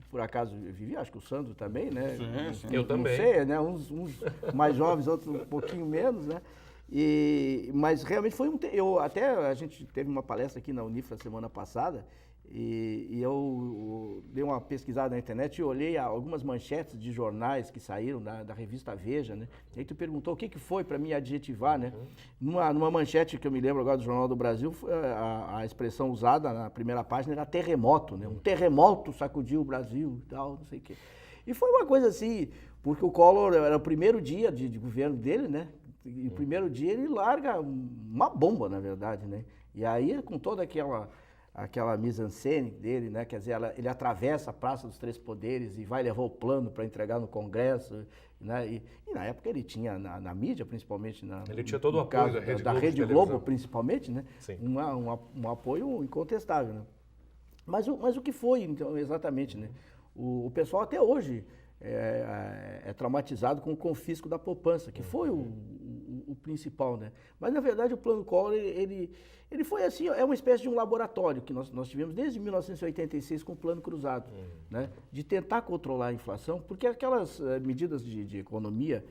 por acaso vivi, acho que o Sandro também, né? Sim. Eu também. Não sei, né? Uns mais jovens, outros um pouquinho menos, né? Mas realmente foi a gente teve uma palestra aqui na Unifra semana passada e eu dei uma pesquisada na internet e olhei algumas manchetes de jornais que saíram da revista Veja, né? E aí tu perguntou o que foi para mim adjetivar, né? Numa manchete que eu me lembro agora do Jornal do Brasil, a expressão usada na primeira página era terremoto, né? Um terremoto sacudiu o Brasil e tal, não sei o quê. E foi uma coisa assim, porque o Collor era o primeiro dia de governo dele, né? E o primeiro dia ele larga uma bomba, na verdade, né? E aí, com toda aquela mise-en-scène dele, né? Quer dizer, ele atravessa a Praça dos Três Poderes e vai levar o plano para entregar no Congresso, né? E na época ele tinha, na mídia, principalmente, ele tinha todo o apoio da Rede Globo, principalmente, né? Sim. Um apoio incontestável, né? Mas o que foi, então, exatamente, né? O pessoal até hoje é traumatizado com o confisco da poupança, que foi o principal, né? Mas, na verdade, o plano Collor, ele foi assim, é uma espécie de um laboratório que nós tivemos desde 1986 com o plano cruzado, né? De tentar controlar a inflação, porque aquelas medidas de economia,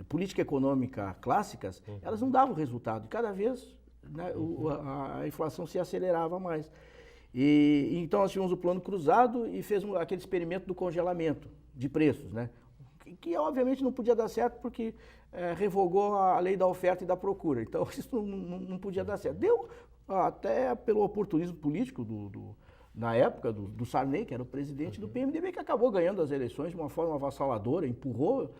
política econômica clássicas, elas não davam resultado. E cada vez, né, a inflação se acelerava mais. E então nós tivemos o plano cruzado e fez aquele experimento do congelamento de preços, né? Que obviamente não podia dar certo porque revogou a lei da oferta e da procura. Então isso não podia dar certo. Deu até pelo oportunismo político na época do Sarney, que era o presidente do PMDB, que acabou ganhando as eleições de uma forma avassaladora, empurrou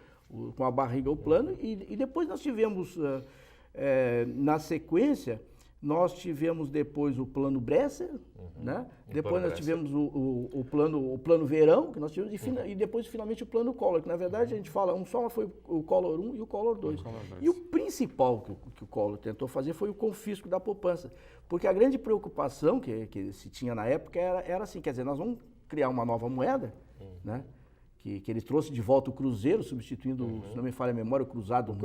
com a barriga o plano e depois nós tivemos, na sequência, nós tivemos depois o plano Bresser, né? Depois nós tivemos o plano Verão, que nós tivemos, e depois finalmente o plano Collor, que na verdade a gente fala, só foi o Collor 1 e o Collor 2. E o principal que o Collor tentou fazer foi o confisco da poupança, porque a grande preocupação que se tinha na época era assim, quer dizer, nós vamos criar uma nova moeda, né? Que ele trouxe de volta o cruzeiro, substituindo, se não me falha a memória, o cruzado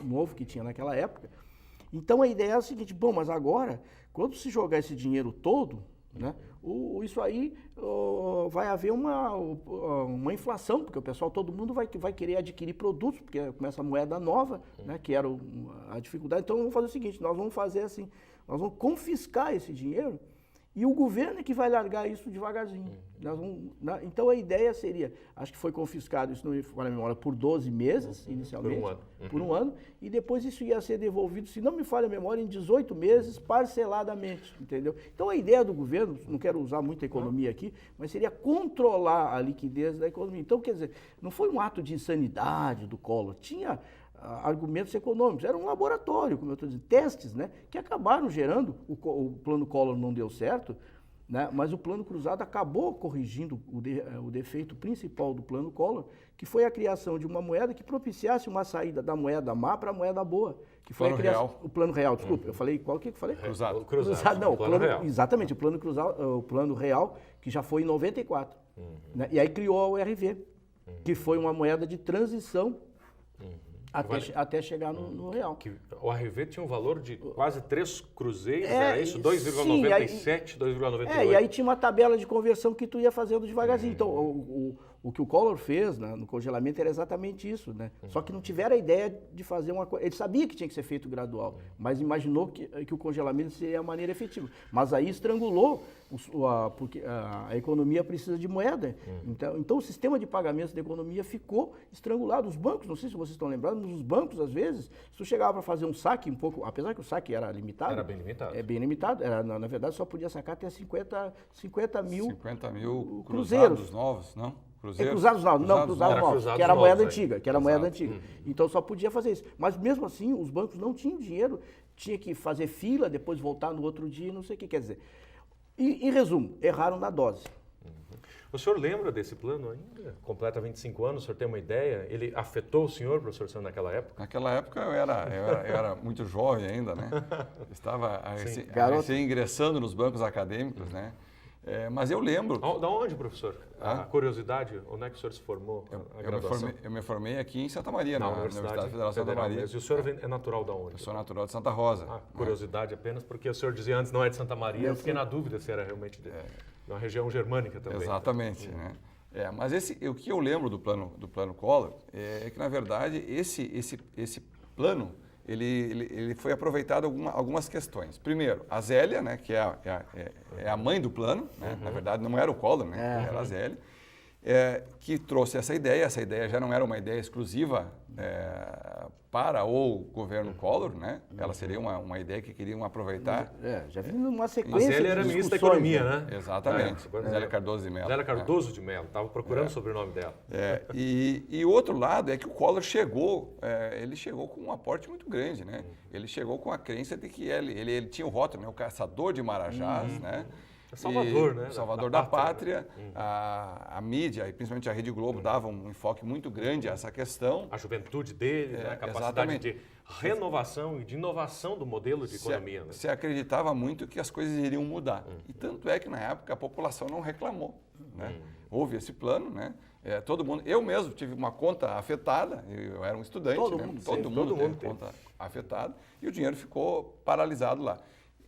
novo que tinha naquela época. Então a ideia é a seguinte, mas agora, quando se jogar esse dinheiro todo, né, isso aí vai haver uma inflação, porque o pessoal, todo mundo vai querer adquirir produtos, porque começa a moeda nova, né, que era a dificuldade. Então vamos fazer o seguinte, nós vamos fazer assim, nós vamos confiscar esse dinheiro e o governo é que vai largar isso devagarzinho. Então a ideia seria, acho que foi confiscado, isso não me falha a memória, por 12 meses inicialmente. Por um ano. Por um ano. E depois isso ia ser devolvido, se não me falha a memória, em 18 meses, parceladamente, entendeu? Então a ideia do governo, não quero usar muita economia aqui, mas seria controlar a liquidez da economia. Então, quer dizer, não foi um ato de insanidade do Collor, tinha argumentos econômicos, era um laboratório, como eu estou dizendo, testes, né, que acabaram gerando, o plano Collor não deu certo, né, mas o plano cruzado acabou corrigindo o defeito principal do plano Collor, que foi a criação de uma moeda que propiciasse uma saída da moeda má para a moeda boa, que foi o plano real, desculpa, eu falei, qual que eu falei? Cruzado. Não, o plano real. Exatamente, o plano real, que já foi em 94, né, e aí criou a URV, que foi uma moeda de transição até chegar no real. O RV tinha um valor de quase 3 cruzeiros, era isso? 2,97, 2,98. E aí tinha uma tabela de conversão que tu ia fazendo devagarzinho. Então, o que o Collor fez, né, no congelamento era exatamente isso, né? Só que não tiveram a ideia de fazer uma coisa. Ele sabia que tinha que ser feito gradual, mas imaginou que o congelamento seria a maneira efetiva. Mas aí estrangulou, porque a economia precisa de moeda. Então o sistema de pagamentos da economia ficou estrangulado. Os bancos, não sei se vocês estão lembrados, mas os bancos, às vezes, se tu chegava para fazer um saque apesar que o saque era limitado. Era bem limitado. É bem limitado. Na verdade, só podia sacar até 50 mil. 50 mil cruzeiros cruzados novos, não? Cruzados novos, não, cruzados Era novos, cruzados que era a moeda novos, antiga, que era a moeda Exato. antiga. Então só podia fazer isso. Mas mesmo assim, os bancos não tinham dinheiro, tinha que fazer fila, depois voltar no outro dia, não sei o que quer dizer. Em resumo, erraram na dose. O senhor lembra desse plano ainda? Completa 25 anos, o senhor tem uma ideia? Ele afetou o senhor, professor Sandro, naquela época? Naquela época eu era muito jovem ainda, né? Estava Garoto. ingressando nos bancos acadêmicos, né? Mas eu lembro. Da onde, professor? A curiosidade, onde é que o senhor se formou? A graduação? Eu me formei aqui em Santa Maria, na Universidade Federal de Santa Federal Maria. mesmo. E o senhor é natural da onde? Eu sou natural de Santa Rosa. Curiosidade apenas, porque o senhor dizia antes não é de Santa Maria, eu fiquei na dúvida se era realmente de uma região germânica também. Exatamente, né? Mas o que eu lembro do plano Collor é que, na verdade, esse plano ele foi aproveitado algumas questões. Primeiro, a Zélia, né, que é a mãe do plano, né? Na verdade não era o Collor, né? Era a Zélia, que trouxe essa ideia já não era uma ideia exclusiva para o governo Collor, né? Ela seria uma ideia que queriam aproveitar. Já vi numa A sequência Zélia era de ministra da discussões, Economia, né? Exatamente, Zélia Cardoso de Mello. Zélia Cardoso de Mello, estava procurando o sobrenome dela. E o outro lado é que o Collor ele chegou com um aporte muito grande, né? Ele chegou com a crença de que ele tinha o rótulo, né? O caçador de marajás, né? Salvador, né? Salvador da pátria. A mídia, e principalmente a Rede Globo, dava um enfoque muito grande a essa questão. A juventude dele, né? A capacidade de renovação e de inovação do modelo de economia. Né? Se acreditava muito que as coisas iriam mudar. E tanto é que, na época, a população não reclamou. Né? Houve esse plano, né? Todo mundo, eu mesmo tive uma conta afetada, eu era um estudante, Todo né? mundo Todo mundo teve conta afetada, e o dinheiro ficou paralisado lá.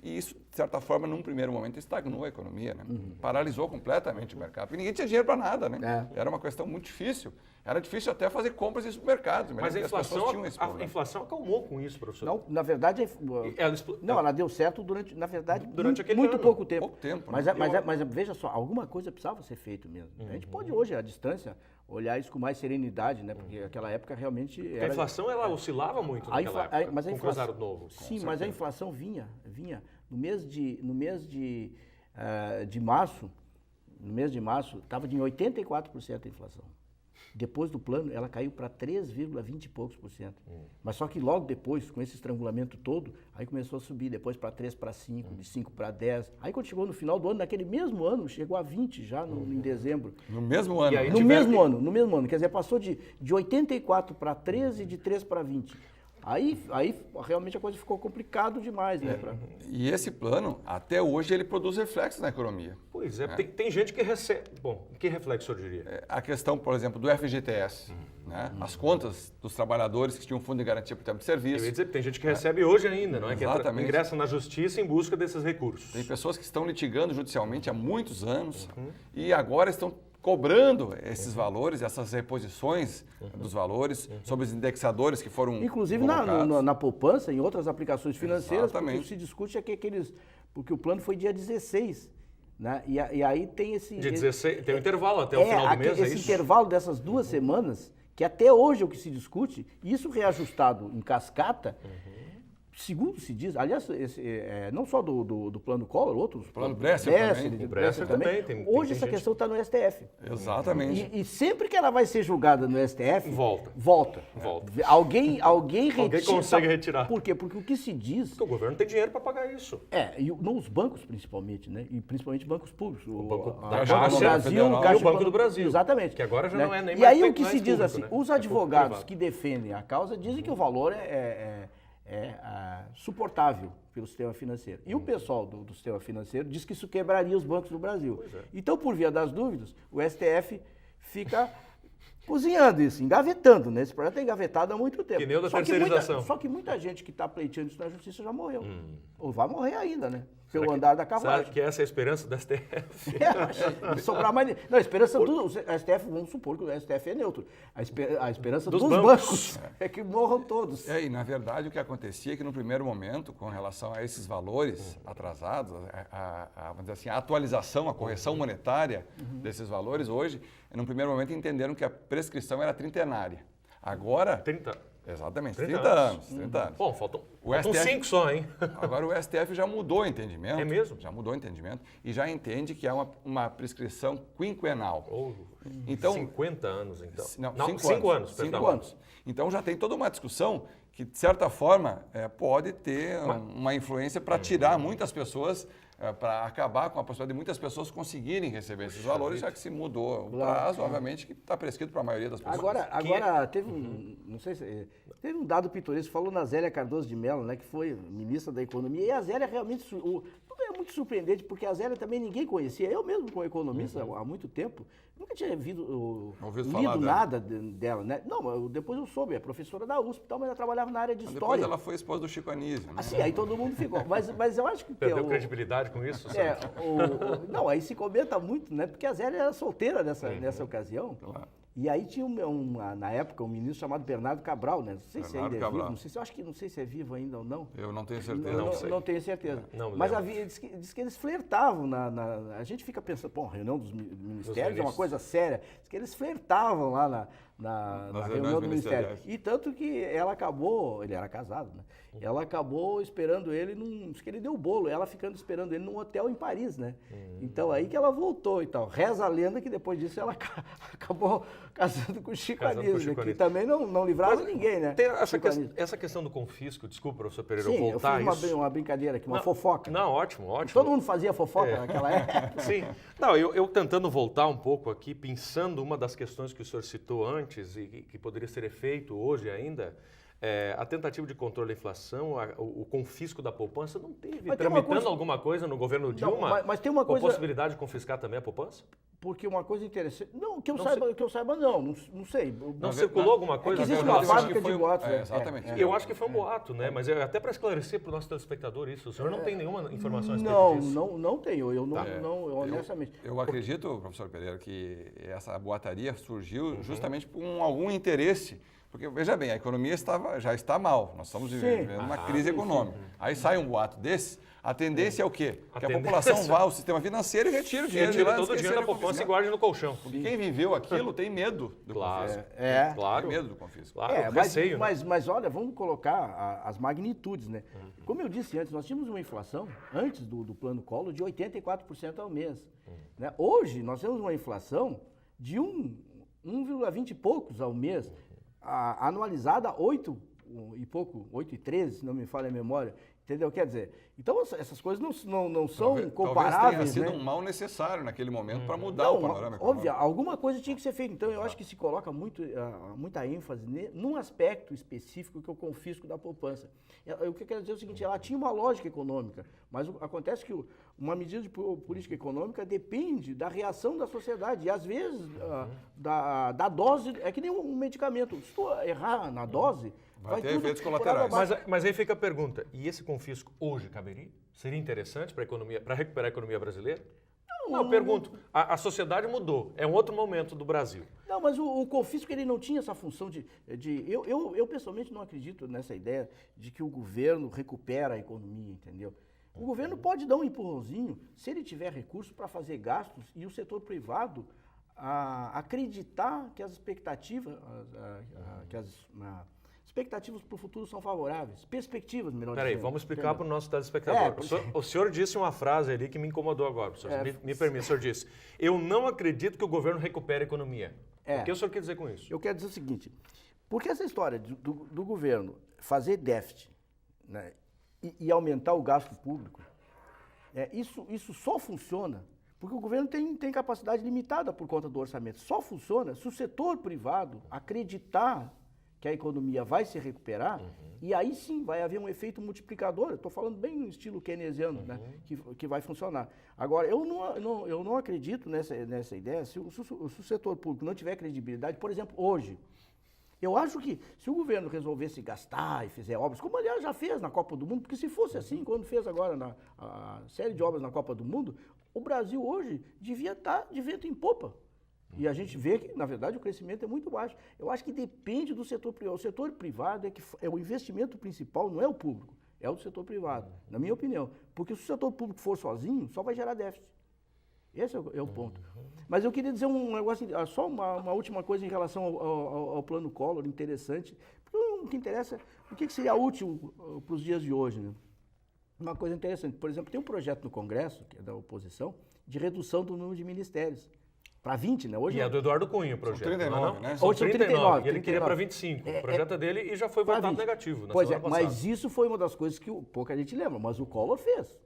E isso, de certa forma, num primeiro momento, estagnou a economia, né? Paralisou completamente o mercado, porque ninguém tinha dinheiro para nada, né? Era uma questão muito difícil. Era difícil até fazer compras em supermercados. Mas a inflação acalmou com isso, professor? Não, na verdade, ela deu certo durante aquele muito ano. pouco tempo. Pouco tempo, Mas, né? mas veja só, alguma coisa precisava ser feito mesmo. A gente pode hoje, à distância, olhar isso com mais serenidade, né? Porque aquela época realmente A inflação, ela oscilava muito naquela época, mas a com o inflação, cruzado novo. Sim, mas a inflação vinha. No mês de março, estava de 84% a inflação. Depois do plano, ela caiu para 3,20 e poucos por cento. Mas só que logo depois, com esse estrangulamento todo, aí começou a subir, depois para 3 para 5, de 5 para 10. Aí quando chegou no final do ano, naquele mesmo ano, chegou a 20 já em dezembro. No mesmo ano. aí No mesmo ano. Quer dizer, passou de 84 para 13 e de 3 para 20. Aí realmente a coisa ficou complicado demais, né? E esse plano, até hoje, ele produz reflexos na economia. Pois é, tem gente que recebe... Bom, que reflexo o senhor diria? A questão, por exemplo, do FGTS, né? As contas dos trabalhadores que tinham fundo de garantia por tempo de serviço. Eu ia dizer que tem gente que recebe hoje ainda, não é? Exatamente. Que ingressa na justiça em busca desses recursos. Tem pessoas que estão litigando judicialmente há muitos anos e agora estão cobrando esses valores, essas reposições dos valores sobre os indexadores que foram Inclusive colocados. na poupança, em outras aplicações financeiras, Exatamente. porque se discute é que porque o plano foi dia 16, né? E aí tem esse... Dia 16, tem um intervalo até o final do mês, é esse isso? intervalo dessas 2 semanas, que até hoje é o que se discute, isso reajustado em cascata, segundo se diz, aliás, não só do plano Collor, outros... Plano Bresser também. O Bresser também. Hoje essa questão está no STF. Exatamente. E sempre que ela vai ser julgada no STF... Volta. Alguém retira. Consegue retirar. Por quê? Porque o que se diz... Porque o governo tem dinheiro para pagar isso. E os bancos principalmente, né? E principalmente bancos públicos. O Banco a da Caixa Caixa do Brasil, Federal Caixa e o Banco do Brasil. Exatamente. Que agora já não é nem E mais aí o que mais se diz público, assim, né? os É advogados privado. que defendem a causa dizem que o valor é suportável pelo sistema financeiro. E o pessoal do sistema financeiro diz que isso quebraria os bancos do Brasil. Então, por via das dúvidas, o STF fica cozinhando isso, engavetando, né? Esse projeto é engavetado há muito tempo. Que nem o da Só que terceirização. só que muita gente que está pleiteando isso na justiça já morreu. Ou vai morrer ainda, né? Pelo andar da carruagem. Sabe que essa é a esperança da STF? Não sobrar mais. Não, a esperança do STF, vamos supor que o STF é neutro. A esperança dos bancos é que morram todos. E na verdade o que acontecia é que no primeiro momento, com relação a esses valores atrasados, vamos dizer assim, a atualização, a correção monetária desses valores, hoje, no primeiro momento entenderam que a prescrição era trintenária. Agora, Exatamente, 30 30 anos. 30 anos. Bom, faltam O 5 só, hein? Agora o STF já mudou o entendimento. É mesmo? Já mudou o entendimento e já entende que há uma prescrição quinquenal. Então, 50 anos, então. Não, 5 anos. Cinco anos. Então já tem toda uma discussão que, de certa forma, pode ter uma influência para tirar muitas pessoas, para acabar com a possibilidade de muitas pessoas conseguirem receber esses valores, já que se mudou o prazo, obviamente, que está prescrito para a maioria das pessoas. Agora teve não sei se teve um dado pitoresco, falou na Zélia Cardoso de Mello, né, que foi ministra da Economia, e a Zélia realmente tudo é muito surpreendente, porque a Zélia também ninguém conhecia. Eu mesmo, como economista há muito tempo, nunca tinha lido nada dela, né? Não, depois eu soube, é professora da USP, mas ela trabalhava na área de história. Depois ela foi esposa do Chico Anísio. Né? Assim, aí todo mundo ficou. Mas eu acho que... Perdeu credibilidade com isso? Não, aí se comenta muito, né? Porque a Zélia era solteira nessa ocasião. Claro. E aí tinha na época um ministro chamado Bernardo Cabral, né? Não sei se ainda é vivo, não sei se é vivo ainda ou não. Eu não tenho certeza. Não tenho certeza. Não mas diz que eles flertavam a gente fica pensando, pô, a reunião dos ministérios é uma coisa séria. Diz que eles flertavam lá na reunião do ministério. E tanto que ela acabou, ele era casado, né? Ela acabou esperando ele diz que ele deu o bolo, ela ficando esperando ele num hotel em Paris, né? Então aí que ela voltou e tal. Reza a lenda que depois disso ela acabou casando com o Chico Anísio, que também não livrava ninguém, né? Tem essa questão do confisco, desculpa, professor Pereira, Sim, voltar eu fiz uma brincadeira aqui, uma fofoca. Não, ótimo. Todo mundo fazia fofoca naquela época. Sim. Não, eu tentando voltar um pouco aqui, pensando uma das questões que o senhor citou antes e que poderia ser feito hoje ainda, a tentativa de controle da inflação, o confisco da poupança, não teve tramitando alguma coisa no governo Dilma? Mas tem uma coisa... A possibilidade de confiscar também a poupança? Porque uma coisa interessante... Não, que eu saiba, não sei. Não circulou alguma coisa? Existe uma fábrica de boatos. Exatamente. Eu acho que foi um boato, né? Mas até para esclarecer para o nosso telespectador isso, o senhor não tem nenhuma informação a respeito disso? Não tenho. Eu honestamente... Eu acredito, professor Pereira, que essa boataria surgiu justamente por algum interesse. Porque, veja bem, a economia já está mal, nós estamos vivendo uma crise econômica. Aí sai um boato desse, a tendência é o quê? Que a população vá ao sistema financeiro e retire o dinheiro de lá. Todo o dinheiro da poupança e guarde no colchão. Porque quem viveu aquilo tem medo do confisco. Claro. Tem medo do confisco. Claro, receio, mas olha, vamos colocar as magnitudes, né? Como eu disse antes, nós tínhamos uma inflação, antes do plano Collor, de 84% ao mês. Né? Hoje, nós temos uma inflação de 1,20 e poucos ao mês. Anualizada 8,13, se não me falha a memória, entendeu? Quer dizer, então essas coisas não são comparáveis. Talvez tenha sido um mal necessário naquele momento para mudar o panorama econômico. Óbvio, alguma coisa tinha que ser feita. Então, eu acho que se coloca muita ênfase num aspecto específico, que é o confisco da poupança. O que eu quero dizer é o seguinte, ela tinha uma lógica econômica, mas acontece que uma medida de política econômica depende da reação da sociedade. E, às vezes, da dose, é que nem um medicamento. Se tu errar na dose, vai ter efeitos colaterais. Mas aí fica a pergunta, e esse confisco hoje caberia? Seria interessante para recuperar a economia brasileira? Não, eu pergunto, a sociedade mudou, é um outro momento do Brasil. Não, mas o confisco ele não tinha essa função eu pessoalmente não acredito nessa ideia de que o governo recupera a economia, entendeu? O governo pode dar um empurrãozinho se ele tiver recurso para fazer gastos e o setor privado acreditar que as expectativas, expectativas para o futuro são favoráveis. Perspectivas, melhor dizendo. Peraí, vamos explicar para o nosso telespectador. O senhor disse uma frase ali que me incomodou agora, professor. Me permite, o senhor disse, eu não acredito que o governo recupere a economia. O que o senhor quer dizer com isso? Eu quero dizer o seguinte, porque essa história do governo fazer déficit, né, e aumentar o gasto público, isso só funciona porque o governo tem capacidade limitada por conta do orçamento. Só funciona se o setor privado acreditar que a economia vai se recuperar, e aí sim vai haver um efeito multiplicador. Eu estou falando bem no estilo keynesiano, né, que vai funcionar. Agora, eu não acredito nessa ideia, se o setor público não tiver credibilidade, por exemplo, hoje, eu acho que se o governo resolvesse gastar e fizer obras, como aliás já fez na Copa do Mundo, porque se fosse assim, quando fez agora a série de obras na Copa do Mundo, o Brasil hoje devia estar de vento em popa. E a gente vê que, na verdade, o crescimento é muito baixo. Eu acho que depende do setor privado. O setor privado é o investimento principal, não é o público, é o do setor privado, na minha opinião. Porque se o setor público for sozinho, só vai gerar déficit. Esse é o ponto. Mas eu queria dizer um negócio, só uma última coisa em relação ao plano Collor, interessante. Porque o que interessa, o que seria útil para os dias de hoje, né? Uma coisa interessante, por exemplo, tem um projeto no Congresso, que é da oposição, de redução do número de ministérios. Para 20, né? Hoje E é do Eduardo Cunha o projeto. São 39, né? São Hoje são 39. E ele 39. queria para 25. O projeto dele e já foi Pra votado 20. negativo na Pois é, semana passada. mas isso foi uma das coisas que pouca gente lembra, mas o Collor fez.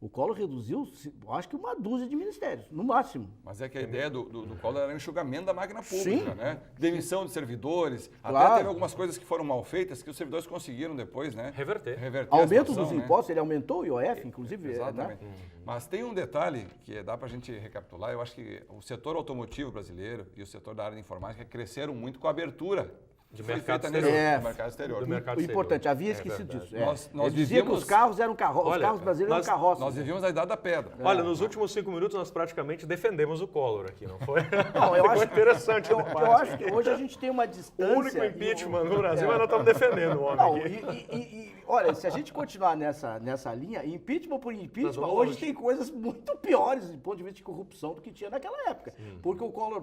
O Collor reduziu, acho que uma dúzia de ministérios, no máximo. Mas é que a ideia do Collor era o enxugamento da máquina pública, Sim. né? Demissão de servidores, Claro. até teve algumas coisas que foram mal feitas que os servidores conseguiram depois, né? Reverter. a Aumento situação, dos né? impostos, ele aumentou o IOF, inclusive. Exatamente. Né? Mas tem um detalhe que dá para a gente recapitular. Eu acho que o setor automotivo brasileiro e o setor da área de informática cresceram muito com a abertura De que foi mercado feita exterior. no mercado exterior. Do mercado O exterior. importante, havia É esquecido verdade. disso. Nós Ele dizia que vivíamos- os carros eram carroças, os Olha, carros brasileiros nós- eram carroças. Nós vivíamos a idade da pedra. Olha, nos últimos 5 minutos nós praticamente defendemos o Collor aqui, não foi? Não, eu Ficou acho, interessante. eu, o eu debate. acho que hoje a gente tem uma O distância. único e impeachment no Brasil, mas nós estamos defendendo o homem Não, aqui. olha, se a gente continuar nessa linha, impeachment por Nós impeachment, vamos hoje longe. tem coisas muito piores do ponto de vista de corrupção do que tinha naquela época. Porque o Collor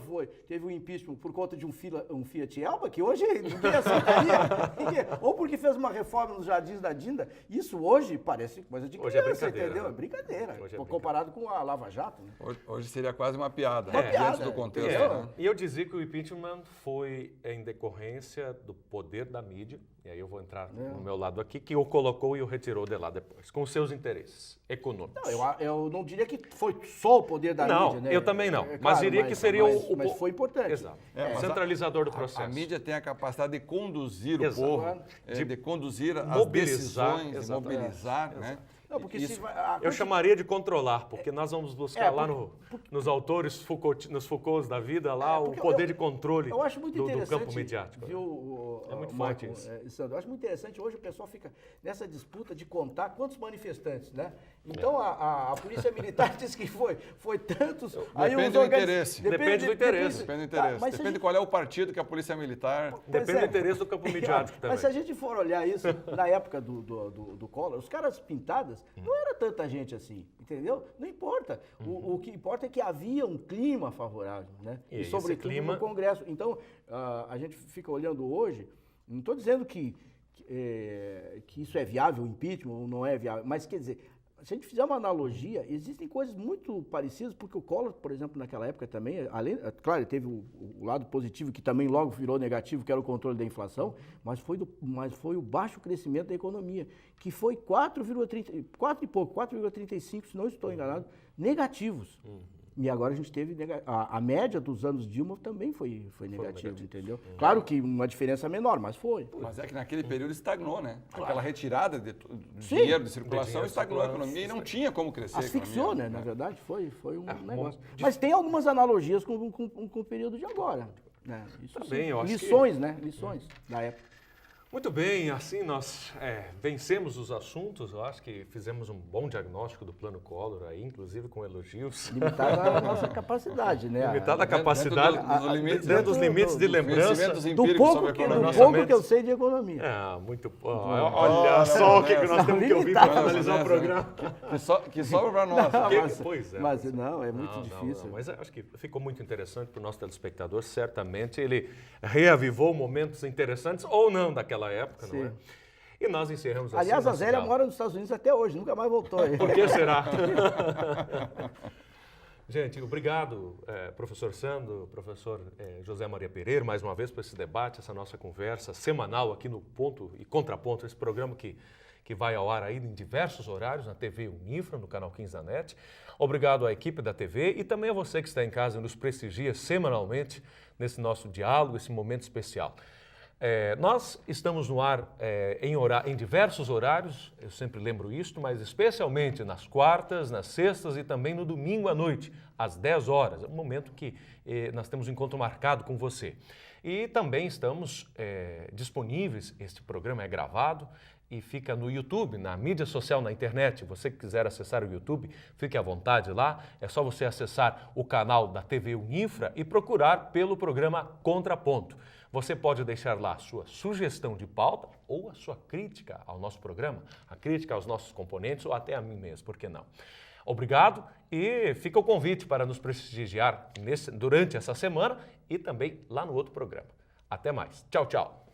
teve um impeachment por conta de um Fiat Elba, que hoje ninguém aceitaria. Ou porque fez uma reforma nos Jardins da Dinda. Isso hoje parece coisa de Hoje é criança, brincadeira, entendeu? né? É brincadeira. Hoje é comparado com a Lava Jato. Né? Hoje seria quase uma piada, Uma né? piada, Diante do contexto. entendeu? Né? E eu dizia que o impeachment foi em decorrência do poder da mídia, e aí eu vou entrar no meu lado aqui, que o colocou e o retirou de lá depois, com seus interesses econômicos. Não, eu não diria que foi só o poder da Não, mídia, né? eu também não. É Mas claro, diria que seria mas foi importante. Exato. mas Centralizador do processo. A mídia tem a capacidade de conduzir Exato. o povo, De de conduzir as mobilizar, decisões, de exatamente. mobilizar, né? Não, porque Isso- se vai, Eu chamaria de controlar, porque nós vamos buscar lá porque- nos autores nos Foucaults da vida, lá o porque poder de controle eu acho muito do interessante, campo mediático. Viu, É muito Michael, forte isso. Sandro, eu acho muito interessante, hoje o pessoal fica nessa disputa de contar quantos manifestantes, né? Então a polícia militar diz que foi tantos... Depende do interesse. Depende do interesse. Depende do Tá, interesse. mas se a Depende gente- qual é o partido que a polícia militar... Depende Pois é. do interesse do campo mediático também. Mas se a gente for olhar isso, na época do Collor, os caras pintadas, não era tanta gente assim, entendeu? Não importa. O que importa é que havia um clima favorável, né? E esse sobretudo clima- no Congresso. Então, a gente fica olhando hoje, não estou dizendo que isso é viável, o impeachment, ou não é viável, mas quer dizer, se a gente fizer uma analogia, existem coisas muito parecidas, porque o Collor, por exemplo, naquela época também, claro, ele teve o lado positivo, que também logo virou negativo, que era o controle da inflação, mas foi o baixo crescimento da economia, que foi 4,35, se não estou enganado, negativos. E agora a gente teve a média dos anos Dilma também foi negativa, entendeu? Claro que uma diferença menor, mas foi. Mas é que naquele período estagnou, né? Aquela retirada de Sim. dinheiro de circulação dinheiro estagnou a circulando. economia e não tinha como crescer a Asfixiou, economia. né? Na verdade, foi um negócio. bom, Mas tem algumas analogias com o período de agora. Né? Isso sim. bem, eu acho Lições, né? Lições da época. Muito bem, assim nós vencemos os assuntos, eu acho que fizemos um bom diagnóstico do plano Collor aí, inclusive com elogios. Limitada a nossa capacidade, né? Limitada a Dentro capacidade, dos limites, dentro dos limites de lembrança. Conhecimentos Do empíricos pouco, sobre a que, economia. do Nossa pouco mente. que eu sei de economia. Muito bom. Olha, Olha só o que nós Vanessa. temos que ouvir Limitado. para finalizar o programa. Que sobra para nós. Pois é. Mas não, é muito Não, difícil. não, mas acho que ficou muito interessante para o nosso telespectador. Certamente ele reavivou momentos interessantes ou não daquela época, não é? Sim. E nós encerramos assim. Aliás, a nosso Zélia diálogo. mora nos Estados Unidos até hoje, nunca mais voltou. Por que será? Gente, obrigado, professor Sandro, professor José Maria Pereira, mais uma vez por esse debate, essa nossa conversa semanal aqui no Ponto e Contraponto, esse programa que vai ao ar aí em diversos horários na TV Unifra, no canal 15 da NET. Obrigado à equipe da TV e também a você que está em casa e nos prestigia semanalmente nesse nosso diálogo, esse momento especial. Nós estamos no ar em diversos horários, eu sempre lembro isto, mas especialmente nas quartas, nas sextas e também no domingo à noite, às 10 horas. É um momento que nós temos um encontro marcado com você. E também estamos disponíveis, este programa é gravado e fica no YouTube, na mídia social, na internet. Você que quiser acessar o YouTube, fique à vontade lá. É só você acessar o canal da TV Unifra e procurar pelo programa Contraponto. Você pode deixar lá a sua sugestão de pauta ou a sua crítica ao nosso programa, a crítica aos nossos componentes ou até a mim mesmo, por que não? Obrigado e fica o convite para nos prestigiar durante essa semana e também lá no outro programa. Até mais. Tchau, tchau.